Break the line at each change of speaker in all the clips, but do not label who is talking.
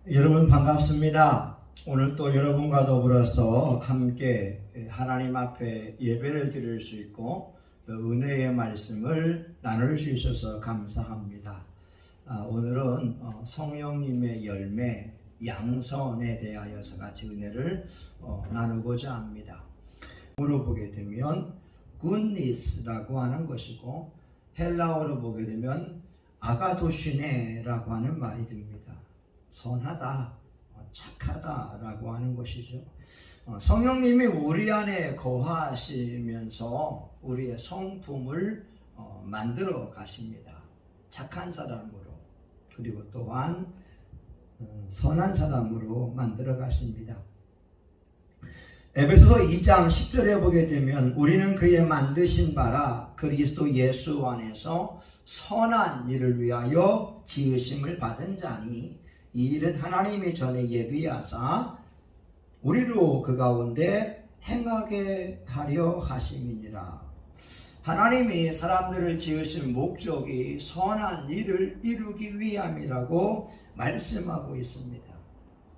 여러분 반갑습니다. 오늘 또 여러분과 더불어서 함께 하나님 앞에 예배를 드릴 수 있고 또 은혜의 말씀을 나눌 수 있어서 감사합니다. 오늘은 성령님의 열매 양선에 대하여서 같이 은혜를 나누고자 합니다. 영어로 보게 되면 goodness라고 하는 것이고 헬라어로 보게 되면 아가도시네라고 하는 말이 됩니다. 선하다, 착하다라고 하는 것이죠. 성령님이 우리 안에 거하시면서 우리의 성품을 만들어 가십니다. 착한 사람으로, 그리고 또한 선한 사람으로 만들어 가십니다. 에베소서 2장 10절에 보게 되면 우리는 그의 만드신 바라 그리스도 예수 안에서 선한 일을 위하여 지으심을 받은 자니 이 일은 하나님이 전에 예비하사 우리로 그 가운데 행하게 하려 하심이니라. 하나님이 사람들을 지으신 목적이 선한 일을 이루기 위함이라고 말씀하고 있습니다.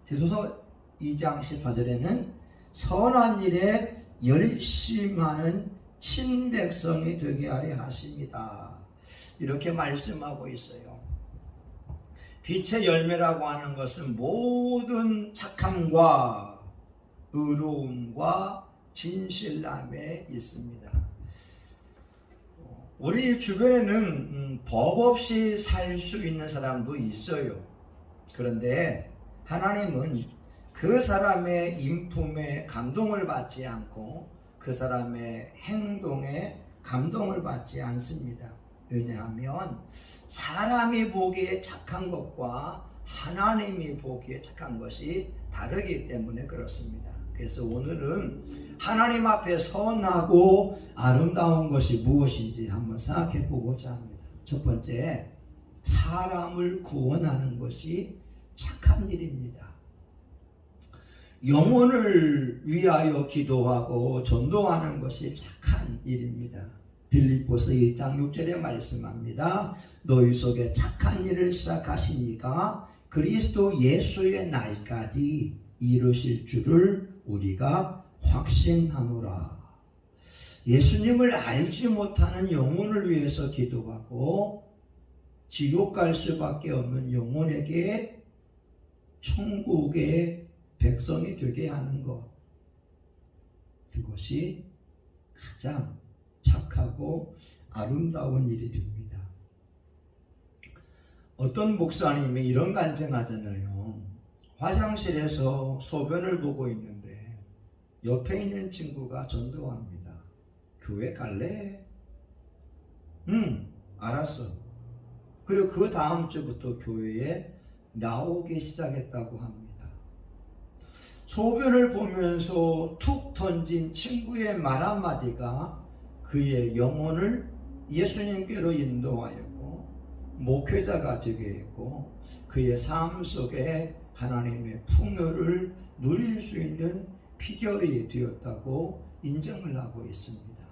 디도서 2장 14절에는 선한 일에 열심하는 친백성이 되게 하려 하십니다. 이렇게 말씀하고 있어요. 빛의 열매라고 하는 것은 모든 착함과 의로움과 진실함에 있습니다. 우리 주변에는 법 없이 살 수 있는 사람도 있어요. 그런데 하나님은 그 사람의 인품에 감동을 받지 않고 그 사람의 행동에 감동을 받지 않습니다. 왜냐하면 사람이 보기에 착한 것과 하나님이 보기에 착한 것이 다르기 때문에 그렇습니다. 그래서 오늘은 하나님 앞에 선하고 아름다운 것이 무엇인지 한번 생각해 보고자 합니다. 첫 번째, 사람을 구원하는 것이 착한 일입니다. 영혼을 위하여 기도하고 전도하는 것이 착한 일입니다. 빌립보서 1장 6절에 말씀합니다. 너희 속에 착한 일을 시작하시니까 그리스도 예수의 날까지 이루실 줄을 우리가 확신하노라. 예수님을 알지 못하는 영혼을 위해서 기도하고 지옥 갈 수밖에 없는 영혼에게 천국의 백성이 되게 하는 것, 그것이 가장 착하고 아름다운 일이 됩니다. 어떤 목사님이 이런 간증하잖아요. 화장실에서 소변을 보고 있는데 옆에 있는 친구가 전도합니다. 교회 갈래? 응, 알았어. 그리고 그 다음 주부터 교회에 나오기 시작했다고 합니다. 소변을 보면서 툭 던진 친구의 말 한마디가 그의 영혼을 예수님께로 인도하였고 목회자가 되게 했고 그의 삶 속에 하나님의 풍요를 누릴 수 있는 비결이 되었다고 인정을 하고 있습니다.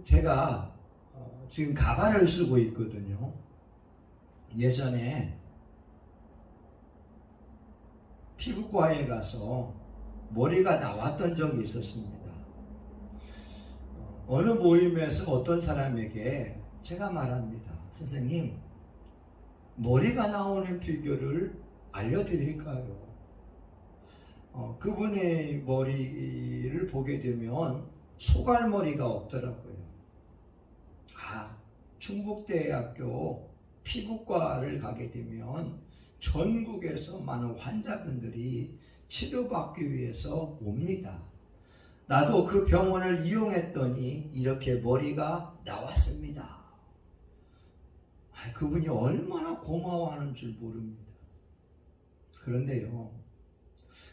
제가 지금 가발을 쓰고 있거든요. 예전에 피부과에 가서 머리가 나왔던 적이 있었습니다. 어느 모임에서 어떤 사람에게 제가 말합니다. 선생님, 머리가 나오는 비결을 알려드릴까요? 그분의 머리를 보게 되면 소갈머리가 없더라고요. 충북대학교 피부과를 가게 되면 전국에서 많은 환자분들이 치료받기 위해서 옵니다. 나도 그 병원을 이용했더니 이렇게 머리가 나왔습니다. 그분이 얼마나 고마워하는 줄 모릅니다. 그런데요,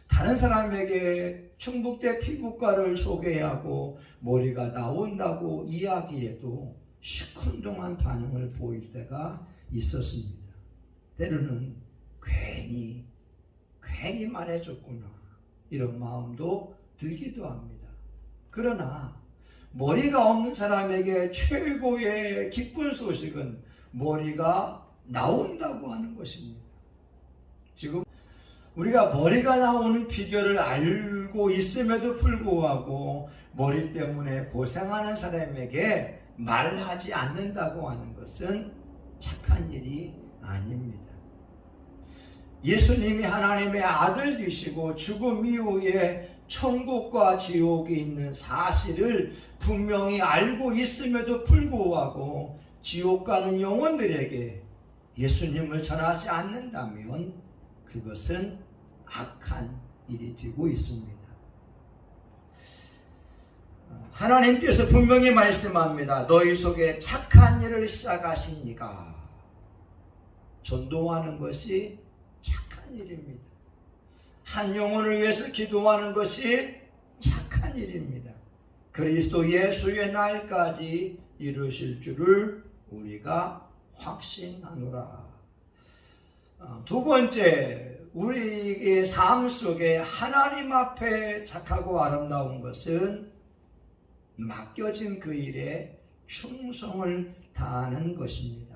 다른 사람에게 충북대 피부과를 소개하고 머리가 나온다고 이야기해도 시큰둥한 반응을 보일 때가 있었습니다. 때로는 괜히 말해줬구나 이런 마음도 들기도 합니다. 그러나 머리가 없는 사람에게 최고의 기쁜 소식은 머리가 나온다고 하는 것입니다. 지금 우리가 머리가 나오는 비결을 알고 있음에도 불구하고 머리 때문에 고생하는 사람에게 말하지 않는다고 하는 것은 착한 일이 아닙니다. 예수님이 하나님의 아들 되시고 죽음 이후에 천국과 지옥이 있는 사실을 분명히 알고 있음에도 불구하고 지옥 가는 영혼들에게 예수님을 전하지 않는다면 그것은 악한 일이 되고 있습니다. 하나님께서 분명히 말씀합니다. 너희 속에 착한 일을 시작하신 이가, 전도하는 것이 착한 일입니다. 한 영혼을 위해서 기도하는 것이 착한 일입니다. 그리스도 예수의 날까지 이루실 줄을 우리가 확신하노라. 두 번째, 우리의 삶 속에 하나님 앞에 착하고 아름다운 것은 맡겨진 그 일에 충성을 다하는 것입니다.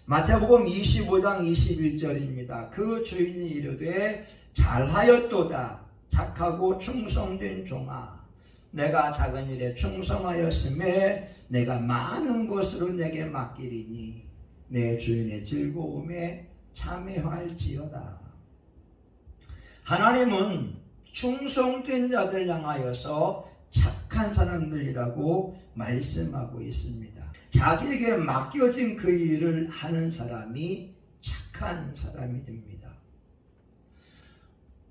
마태복음 25장 21절입니다. 그 주인이 이르되 잘하였도다 착하고 충성된 종아, 내가 작은 일에 충성하였음에 내가 많은 것으로 내게 맡기리니 내 주인의 즐거움에 참여할지어다. 하나님은 충성된 자들 향하여서 착한 사람들이라고 말씀하고 있습니다. 자기에게 맡겨진 그 일을 하는 사람이 착한 사람이 됩니다.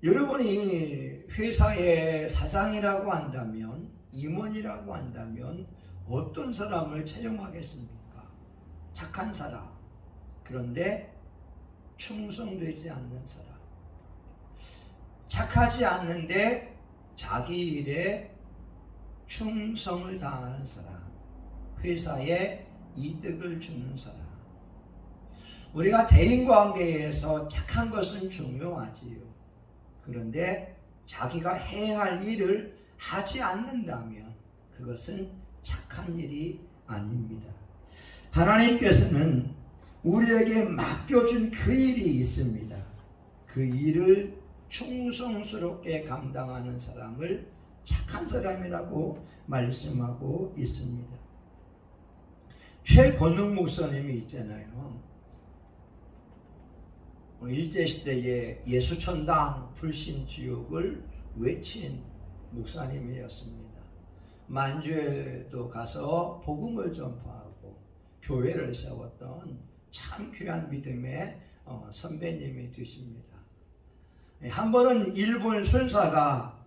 여러분이 회사의 사장이라고 한다면, 임원이라고 한다면 어떤 사람을 채용하겠습니까? 착한 사람. 그런데 충성되지 않는 사람. 착하지 않는데 자기 일에 충성을 다하는 사람. 회사에 이득을 주는 사람. 우리가 대인관계에서 착한 것은 중요하지요. 그런데 자기가 해야 할 일을 하지 않는다면 그것은 착한 일이 아닙니다. 하나님께서는 우리에게 맡겨준 그 일이 있습니다. 그 일을 충성스럽게 감당하는 사람을 착한 사람이라고 말씀하고 있습니다. 최권웅 목사님이 있잖아요. 일제시대에 예수천당 불신지옥을 외친 목사님이었습니다. 만주에도 가서 복음을 전파하고 교회를 세웠던 참 귀한 믿음의 선배님이 되십니다. 한 번은 일본 순사가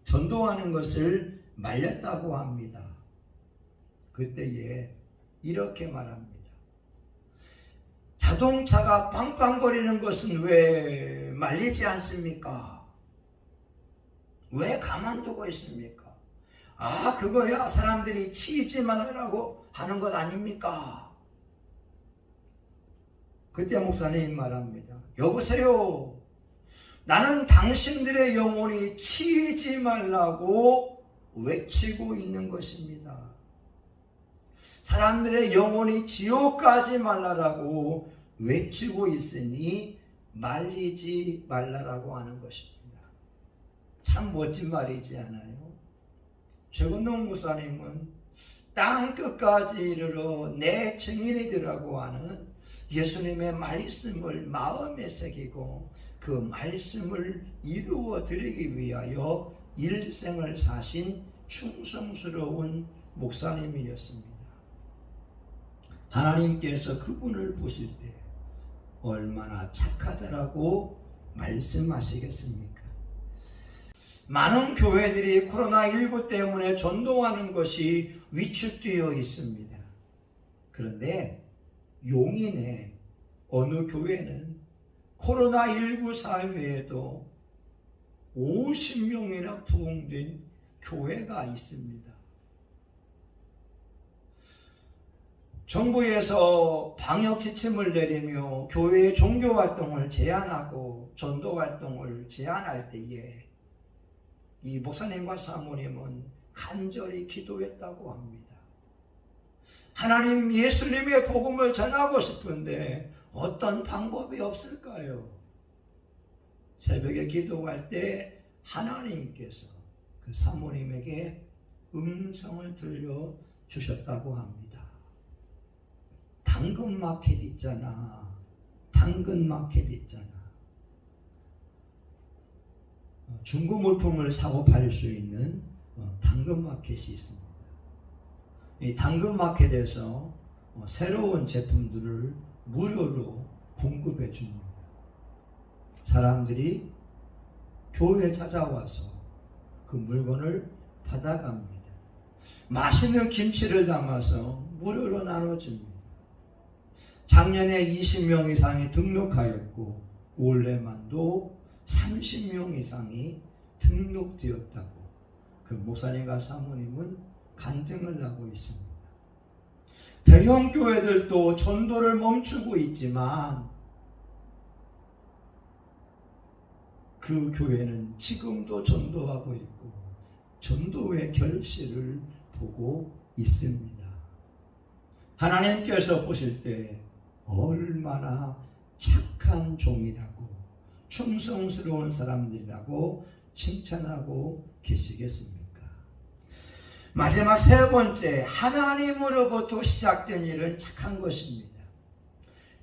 전도하는 것을 말렸다고 합니다. 그때에 이렇게 말합니다. 자동차가 빵빵거리는 것은 왜 말리지 않습니까? 왜 가만두고 있습니까? 아, 그거야 사람들이 치이지 말라고 하는 것 아닙니까? 그때 목사님 말합니다. 여보세요. 나는 당신들의 영혼이 치이지 말라고 외치고 있는 것입니다. 사람들의 영혼이 지옥 가지 말라라고 외치고 있으니 말리지 말라라고 하는 것입니다. 참 멋진 말이지 않아요? 최건동 목사님은 땅 끝까지 이르러 내 증인이 되라고 하는 예수님의 말씀을 마음에 새기고 그 말씀을 이루어 드리기 위하여 일생을 사신 충성스러운 목사님이었습니다. 하나님께서 그분을 보실 때 얼마나 착하다라고 말씀하시겠습니까? 많은 교회들이 코로나19 때문에 전도하는 것이 위축되어 있습니다. 그런데 용인의 어느 교회는 코로나19 사회에도 50명이나 부흥된 교회가 있습니다. 정부에서 방역 지침을 내리며 교회의 종교 활동을 제한하고 전도 활동을 제한할 때에 이 목사님과 사모님은 간절히 기도했다고 합니다. 하나님 예수님의 복음을 전하고 싶은데 어떤 방법이 없을까요? 새벽에 기도할 때 하나님께서 그 사모님에게 음성을 들려주셨다고 합니다. 당근마켓 있잖아. 당근마켓 있잖아. 중고 물품을 사고 팔 수 있는 당근마켓이 있습니다. 이 당근마켓에서 새로운 제품들을 무료로 공급해 줍니다. 사람들이 교회에 찾아와서 그 물건을 받아갑니다. 맛있는 김치를 담아서 무료로 나눠줍니다. 작년에 20명 이상이 등록하였고 올해만도 30명 이상이 등록되었다고 그 목사님과 사모님은 간증을 하고 있습니다. 대형 교회들도 전도를 멈추고 있지만 그 교회는 지금도 전도하고 있고 전도의 결실을 보고 있습니다. 하나님께서 보실 때 얼마나 착한 종이라고 충성스러운 사람들이라고 칭찬하고 계시겠습니까? 마지막 세 번째, 하나님으로부터 시작된 일은 착한 것입니다.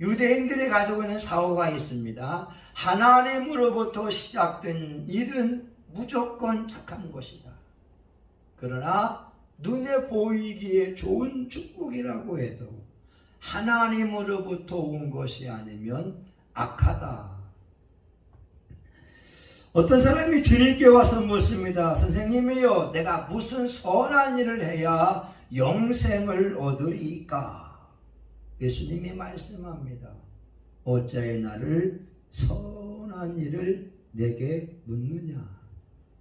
유대인들이 가지고 있는 사고가 있습니다. 하나님으로부터 시작된 일은 무조건 착한 것이다. 그러나 눈에 보이기에 좋은 축복이라고 해도 하나님으로부터 온 것이 아니면 악하다. 어떤 사람이 주님께 와서 묻습니다. 선생님이요, 내가 무슨 선한 일을 해야 영생을 얻으리까? 예수님이 말씀합니다. 어찌하여 나를 선한 일을 내게 묻느냐?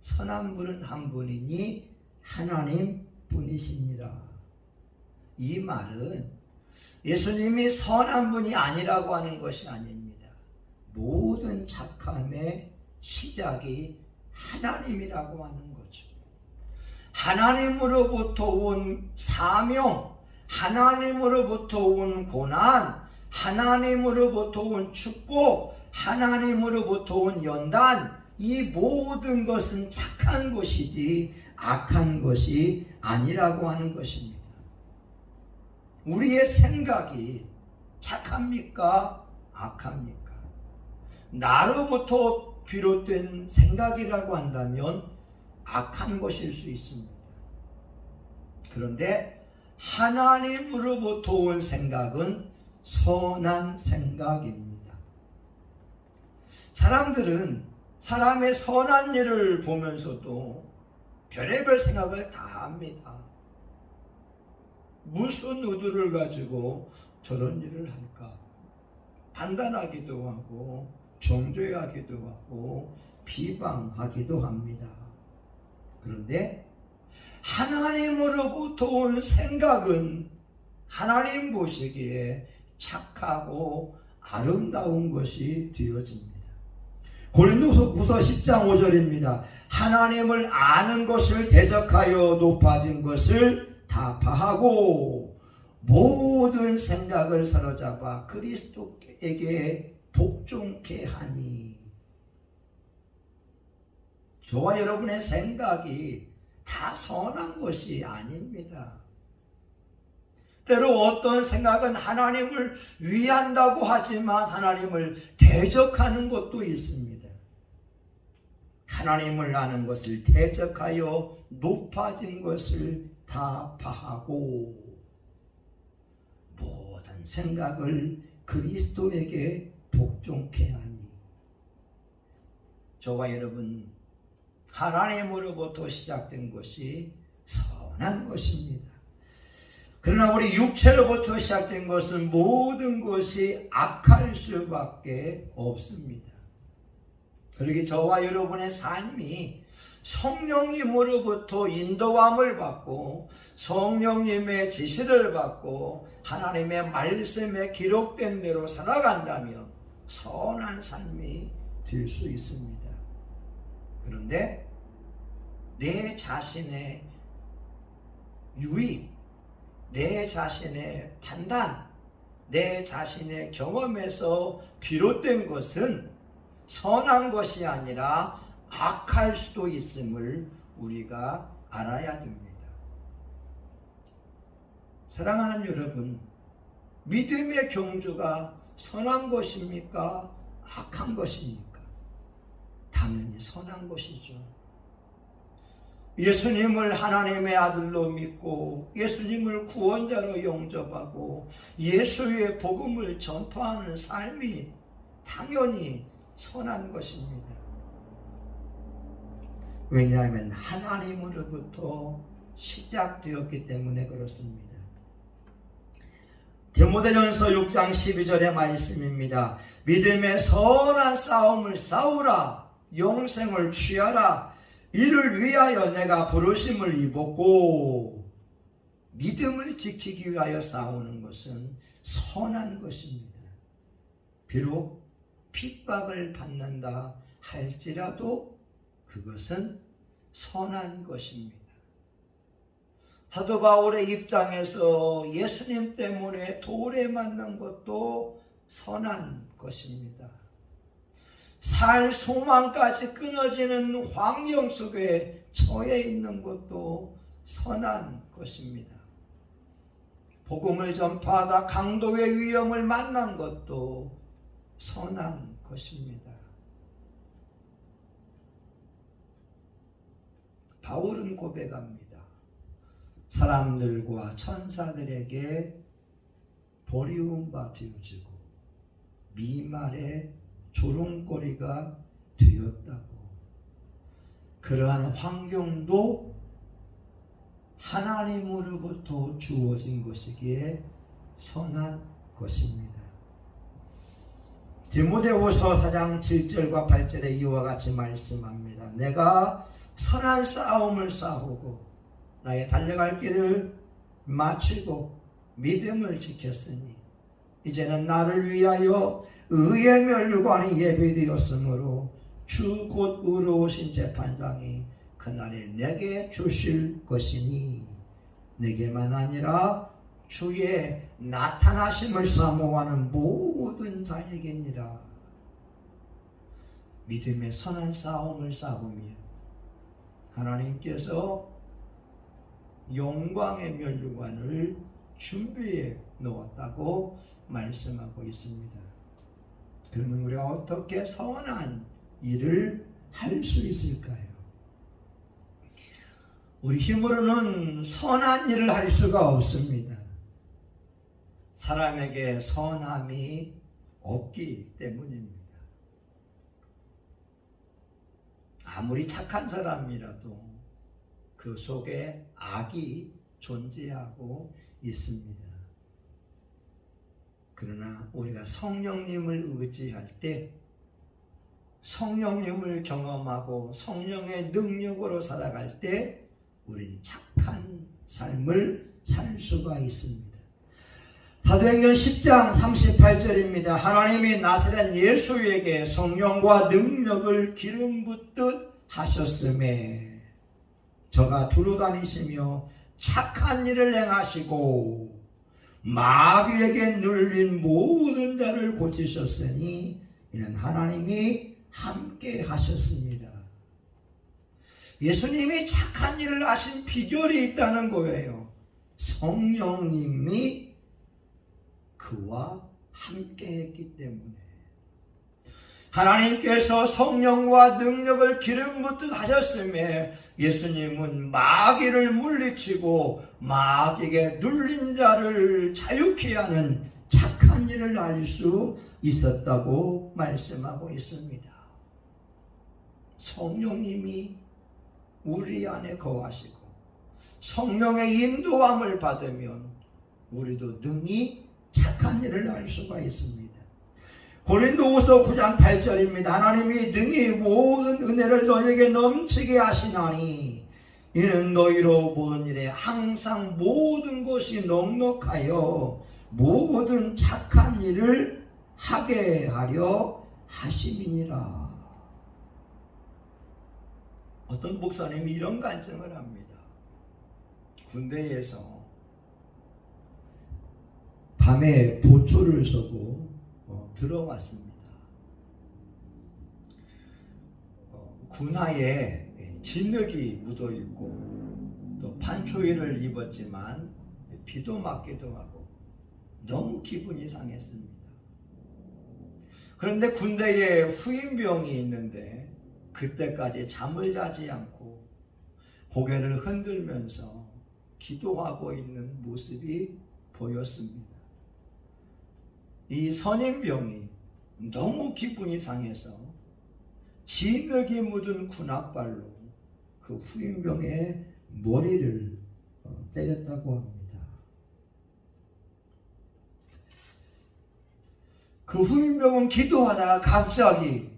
선한 분은 한 분이니 하나님 분이시니라. 이 말은 예수님이 선한 분이 아니라고 하는 것이 아닙니다. 모든 착함의 시작이 하나님이라고 하는 거죠. 하나님으로부터 온 사명, 하나님으로부터 온 고난, 하나님으로부터 온 축복, 하나님으로부터 온 연단, 이 모든 것은 착한 것이지 악한 것이 아니라고 하는 것입니다. 우리의 생각이 착합니까? 악합니까? 나로부터 비롯된 생각이라고 한다면 악한 것일 수 있습니다. 그런데 하나님으로부터 온 생각은 선한 생각입니다. 사람들은 사람의 선한 일을 보면서도 별의별 생각을 다 합니다. 무슨 의도를 가지고 저런 일을 할까? 판단하기도 하고 정죄하기도 하고 비방하기도 합니다. 그런데 하나님으로부터 온 생각은 하나님 보시기에 착하고 아름다운 것이 되어집니다. 고린도후서 10장 5절입니다. 하나님을 아는 것을 대적하여 높아진 것을 타파하고 모든 생각을 사로잡아 그리스도에게 복종케 하니. 저와 여러분의 생각이 다 선한 것이 아닙니다. 때로 어떤 생각은 하나님을 위한다고 하지만 하나님을 대적하는 것도 있습니다. 하나님을 아는 것을 대적하여 높아진 것을 타파하고 모든 생각을 그리스도에게 복종케 하니. 저와 여러분, 하나님으로부터 시작된 것이 선한 것입니다. 그러나 우리 육체로부터 시작된 것은 모든 것이 악할 수밖에 없습니다. 그러기 저와 여러분의 삶이 성령님으로부터 인도함을 받고 성령님의 지시를 받고 하나님의 말씀에 기록된 대로 살아간다면 선한 삶이 될 수 있습니다. 그런데 내 자신의 유익, 내 자신의 판단, 내 자신의 경험에서 비롯된 것은 선한 것이 아니라 악할 수도 있음을 우리가 알아야 됩니다. 사랑하는 여러분, 믿음의 경주가 선한 것입니까? 악한 것입니까? 당연히 선한 것이죠. 예수님을 하나님의 아들로 믿고 예수님을 구원자로 영접하고 예수의 복음을 전파하는 삶이 당연히 선한 것입니다. 왜냐하면 하나님으로부터 시작되었기 때문에 그렇습니다. 디모데전서 6장 12절의 말씀입니다. 믿음의 선한 싸움을 싸우라. 영생을 취하라. 이를 위하여 내가 부르심을 입었고, 믿음을 지키기 위하여 싸우는 것은 선한 것입니다. 비록 핍박을 받는다 할지라도 그것은 선한 것입니다. 사도 바울의 입장에서 예수님 때문에 돌에 맞는 것도 선한 것입니다. 살 소망까지 끊어지는 환경 속에 처해 있는 것도 선한 것입니다. 복음을 전파하다 강도의 위험을 만난 것도 선한 것입니다. 바울은 고백합니다. 사람들과 천사들에게 버리운 바 되어지고 미말의 조롱거리가 되었다고. 그러한 환경도 하나님으로부터 주어진 것이기에 선한 것입니다. 디모데후서 4장 7절과 8절에 이와 같이 말씀합니다. 내가 선한 싸움을 싸우고 나의 달려갈 길을 마치고 믿음을 지켰으니 이제는 나를 위하여 의의 면류관이 예비되었으므로 주 곧 의로우신 재판장이 그날에 내게 주실 것이니 내게만 아니라 주의 나타나심을 사모하는 모든 자에게니라. 믿음의 선한 싸움을 싸우며 하나님께서 영광의 면류관을 준비해 놓았다고 말씀하고 있습니다. 그러면 우리가 어떻게 선한 일을 할 수 있을까요? 우리 힘으로는 선한 일을 할 수가 없습니다. 사람에게 선함이 없기 때문입니다. 아무리 착한 사람이라도 그 속에 악이 존재하고 있습니다. 그러나 우리가 성령님을 의지할 때 성령님을 경험하고 성령의 능력으로 살아갈 때 우린 착한 삶을 살 수가 있습니다. 사도행전 10장 38절입니다. 하나님이 나사렛 예수에게 성령과 능력을 기름 붓듯 하셨음에 저가 두루 다니시며 착한 일을 행하시고 마귀에게 눌린 모든 자를 고치셨으니 이는 하나님이 함께 하셨습니다. 예수님이 착한 일을 하신 비결이 있다는 거예요. 성령님이 그와 함께 했기 때문에. 하나님께서 성령과 능력을 기름 붓듯 하셨음에 예수님은 마귀를 물리치고 마귀에게 눌린 자를 자유케 하는 착한 일을 할 수 있었다고 말씀하고 있습니다. 성령님이 우리 안에 거하시고 성령의 인도함을 받으면 우리도 능히 착한 일을 할 수가 있습니다. 고린도후서 9장 8절입니다. 하나님이 능히 모든 은혜를 너희에게 넘치게 하시나니 이는 너희로 모든 일에 항상 모든 것이 넉넉하여 모든 착한 일을 하게 하려 하심이니라. 어떤 목사님이 이런 간증을 합니다. 군대에서 밤에 보초를 서고 들어왔습니다. 군화에 진흙이 묻어 있고 또 반초이를 입었지만 비도 맞기도 하고 너무 기분이 상했습니다. 그런데 군대에 후임병이 있는데 그때까지 잠을 자지 않고 고개를 흔들면서 기도하고 있는 모습이 보였습니다. 이 선임병이 너무 기분이 상해서 진흙이 묻은 군홧발로 그 후임병의 머리를 때렸다고 합니다. 그 후임병은 기도하다가 갑자기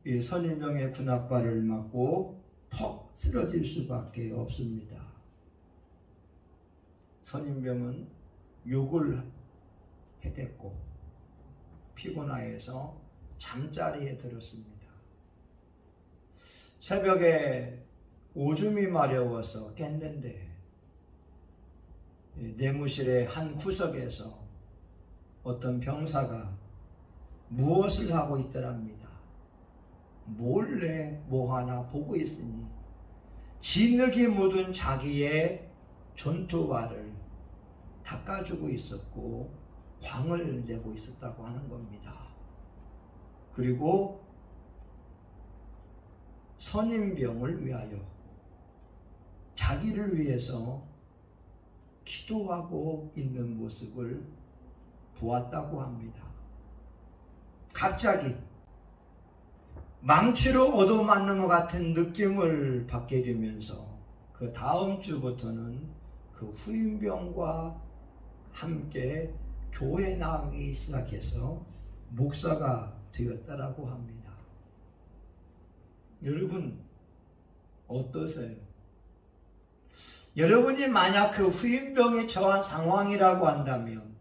이 선임병의 군홧발을 맞고 퍽 쓰러질 수밖에 없습니다. 선임병은 욕을 해댔고 피곤하여서 잠자리에 들었습니다. 새벽에 오줌이 마려워서 깼는데 내무실의 한 구석에서 어떤 병사가 무엇을 하고 있더랍니다. 몰래 뭐 하나 보고 있으니 진흙이 묻은 자기의 전투화를 닦아주고 있었고 광을 내고 있었다고 하는 겁니다. 그리고 선임병을 위하여 자기를 위해서 기도하고 있는 모습을 보았다고 합니다. 갑자기 망치로 얻어맞는 것 같은 느낌을 받게 되면서 그 다음 주부터는 그 후임병과 함께 교회 나가기 시작해서 목사가 되었다라고 합니다. 여러분 어떠세요? 여러분이 만약 그 후임병에 처한 상황이라고 한다면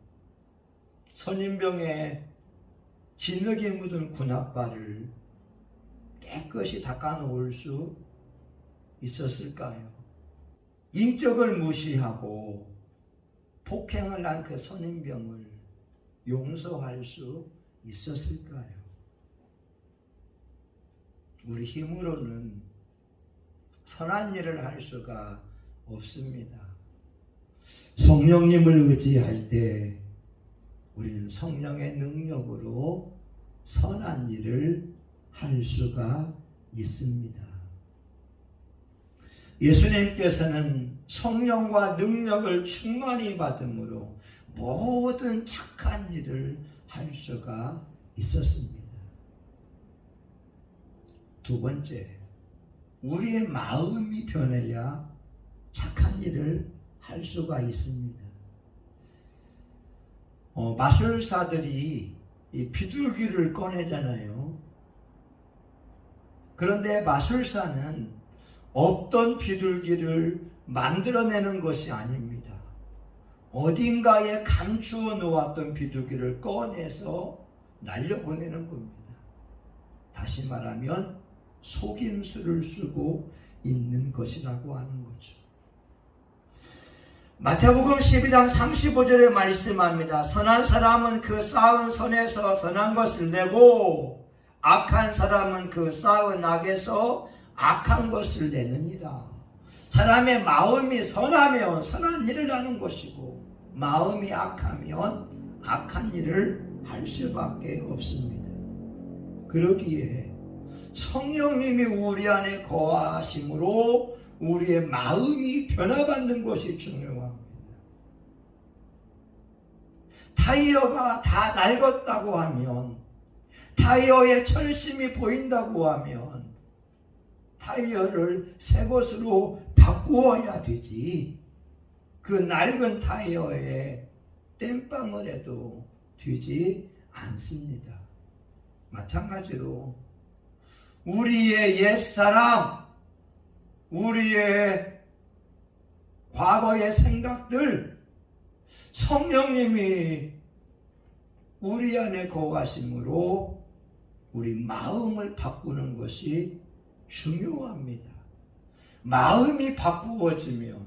선임병의 진흙이 묻은 군홧발을 깨끗이 닦아놓을 수 있었을까요? 인격을 무시하고 폭행을 한 그 선임병을 용서할 수 있었을까요? 우리 힘으로는 선한 일을 할 수가 없습니다. 성령님을 의지할 때 우리는 성령의 능력으로 선한 일을 할 수가 있습니다. 예수님께서는 성령과 능력을 충만히 받음으로 모든 착한 일을 할 수가 있었습니다. 두 번째, 우리의 마음이 변해야 착한 일을 할 수가 있습니다. 마술사들이 이 비둘기를 꺼내잖아요. 그런데 마술사는 없던 비둘기를 만들어내는 것이 아닙니다. 어딘가에 감추어 놓았던 비둘기를 꺼내서 날려보내는 겁니다. 다시 말하면 속임수를 쓰고 있는 것이라고 하는 거죠. 마태복음 12장 35절에 말씀합니다. 선한 사람은 그 쌓은 선에서 선한 것을 내고 악한 사람은 그 쌓은 악에서 악한 것을 내느니라. 사람의 마음이 선하면 선한 일을 하는 것이고 마음이 악하면 악한 일을 할 수밖에 없습니다. 그러기에 성령님이 우리 안에 거하심으로 우리의 마음이 변화받는 것이 중요합니다. 타이어가 다 낡았다고 하면, 타이어에 철심이 보인다고 하면 타이어를 새 것으로 바꾸어야 되지, 그 낡은 타이어에 땜빵을 해도 되지 않습니다. 마찬가지로 우리의 옛사람, 우리의 과거의 생각들, 성령님이 우리 안에 거하심으로 우리 마음을 바꾸는 것이 중요합니다. 마음이 바꾸어지면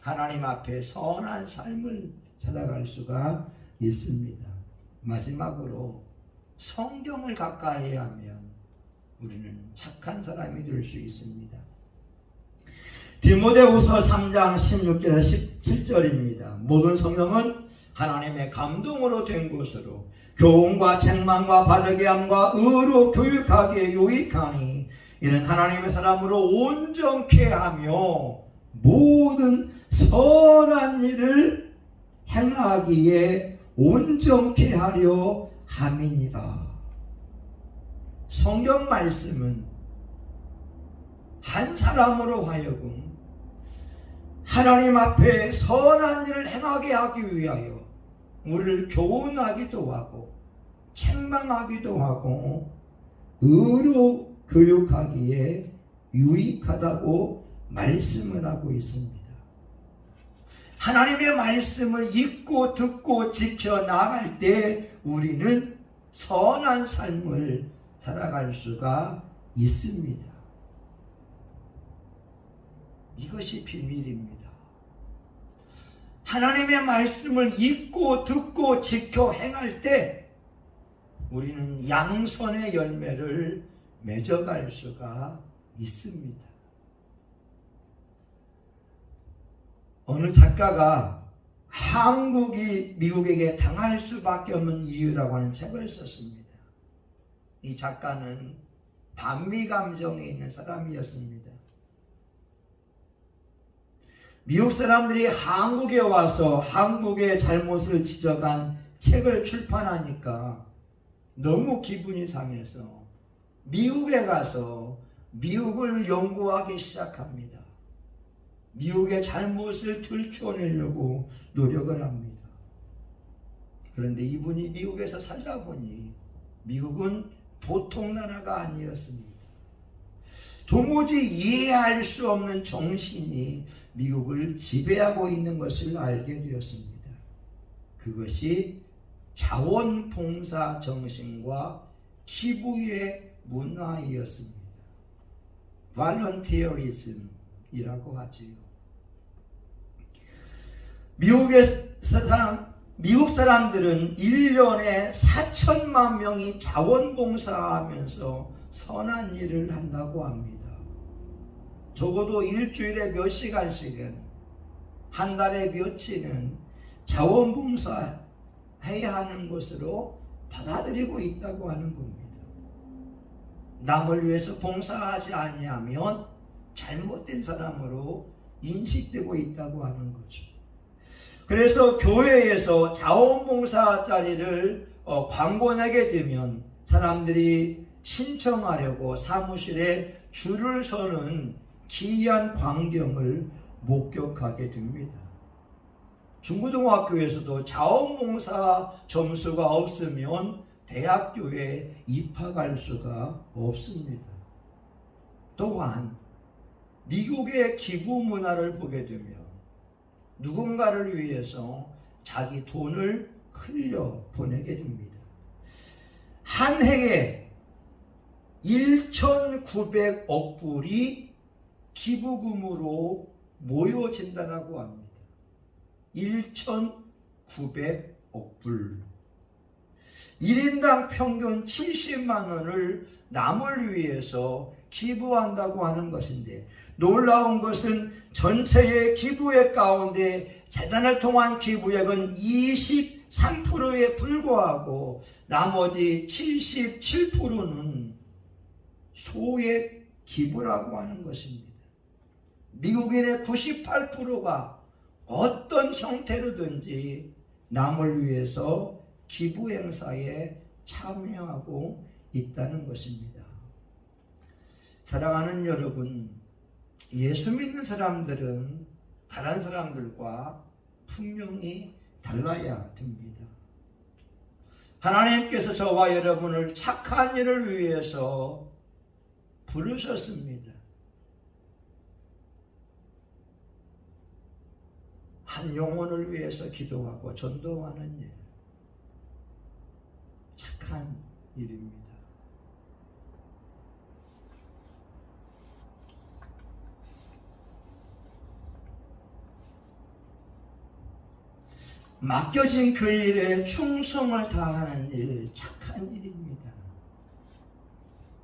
하나님 앞에 선한 삶을 살아갈 수가 있습니다. 마지막으로 성경을 가까이 하면 우리는 착한 사람이 될 수 있습니다. 디모데후서 3장 16절에서 17절입니다. 모든 성경은 하나님의 감동으로 된 것으로 교훈과 책망과 바르게 함과 의로 교육하기에 유익하니 이는 하나님의 사람으로 온전케 하며 모든 선한 일을 행하기에 온전케 하려 함이니라. 성경 말씀은 한 사람으로 하여금 하나님 앞에 선한 일을 행하게 하기 위하여 우리를 교훈하기도 하고 책망하기도 하고 의로 교육하기에 유익하다고 말씀을 하고 있습니다. 하나님의 말씀을 읽고 듣고 지켜 나갈 때 우리는 선한 삶을 살아갈 수가 있습니다. 이것이 비밀입니다. 하나님의 말씀을 읽고 듣고 지켜 행할 때 우리는 양선의 열매를 맺어갈 수가 있습니다. 어느 작가가 한국이 미국에게 당할 수밖에 없는 이유라고 하는 책을 썼습니다. 이 작가는 반미 감정에 있는 사람이었습니다. 미국 사람들이 한국에 와서 한국의 잘못을 지적한 책을 출판하니까 너무 기분이 상해서 미국에 가서 미국을 연구하기 시작합니다. 미국의 잘못을 들추어내려고 노력을 합니다. 그런데 이분이 미국에서 살다 보니 미국은 보통 나라가 아니었습니다. 도무지 이해할 수 없는 정신이 미국을 지배하고 있는 것을 알게 되었습니다. 그것이 자원봉사 정신과 기부의 문화이었습니다. 발런티어리즘이라고 하지요. 미국 사람들은 1년에 4천만 명이 자원봉사하면서 선한 일을 한다고 합니다. 적어도 일주일에 몇 시간씩은, 한 달에 며칠은 자원봉사 해야 하는 것으로 받아들이고 있다고 하는 겁니다. 남을 위해서 봉사하지 아니하면 잘못된 사람으로 인식되고 있다고 하는 거죠. 그래서 교회에서 자원봉사 자리를 광고내게 되면 사람들이 신청하려고 사무실에 줄을 서는 기이한 광경을 목격하게 됩니다. 중고등학교에서도 자원봉사 점수가 없으면 대학교에 입학할 수가 없습니다. 또한 미국의 기부 문화를 보게 되면 누군가를 위해서 자기 돈을 흘려 보내게 됩니다. 한 해에 1,900억 불이 기부금으로 모여진다고 합니다. 1,900억 불. 1인당 평균 70만 원을 남을 위해서 기부한다고 하는 것인데, 놀라운 것은 전체의 기부액 가운데 재단을 통한 기부액은 23%에 불과하고 나머지 77%는 소액 기부라고 하는 것입니다. 미국인의 98%가 어떤 형태로든지 남을 위해서 기부 행사에 참여하고 있다는 것입니다. 사랑하는 여러분, 예수 믿는 사람들은 다른 사람들과 분명히 달라야 됩니다. 하나님께서 저와 여러분을 착한 일을 위해서 부르셨습니다. 한 영혼을 위해서 기도하고 전도하는 일, 착한 일입니다. 맡겨진 그 일에 충성을 다하는 일, 착한 일입니다.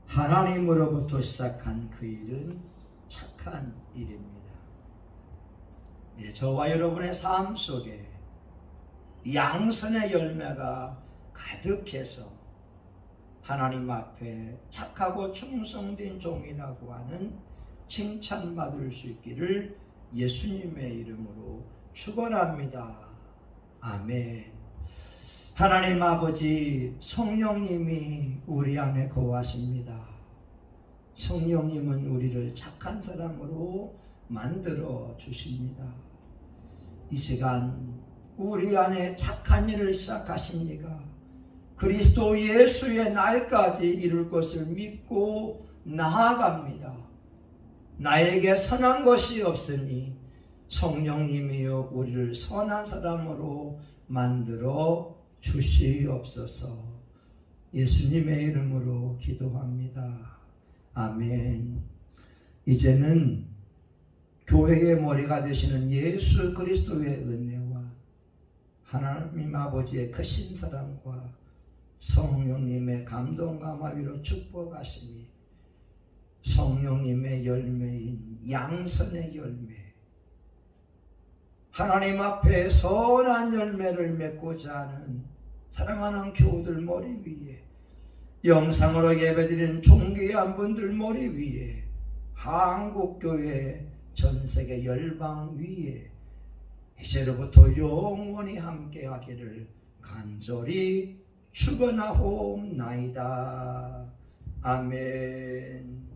하나님으로부터 시작한 그 일은 착한 일입니다. 예, 저와 여러분의 삶 속에 양선의 열매가 가득해서 하나님 앞에 착하고 충성된 종이라고 하는 칭찬받을 수 있기를 예수님의 이름으로 축원합니다. 아멘. 하나님 아버지, 성령님이 우리 안에 거하십니다. 성령님은 우리를 착한 사람으로 만들어 주십니다. 이 시간 우리 안에 착한 일을 시작하신 이가 그리스도 예수의 날까지 이룰 것을 믿고 나아갑니다. 나에게 선한 것이 없으니 성령님이여 우리를 선한 사람으로 만들어 주시옵소서. 예수님의 이름으로 기도합니다. 아멘. 이제는 교회의 머리가 되시는 예수 그리스도의 은혜와 하나님 아버지의 크신 사랑과 성령님의 감동과 마비로 축복하심이 성령님의 열매인 양선의 열매, 하나님 앞에 선한 열매를 맺고자 하는 사랑하는 교우들 머리 위에, 영상으로 예배드리는 존귀한 분들 머리 위에, 한국교회 전세계 열방 위에 이제로부터 영원히 함께하기를 간절히 축원하옵나이다. 아멘.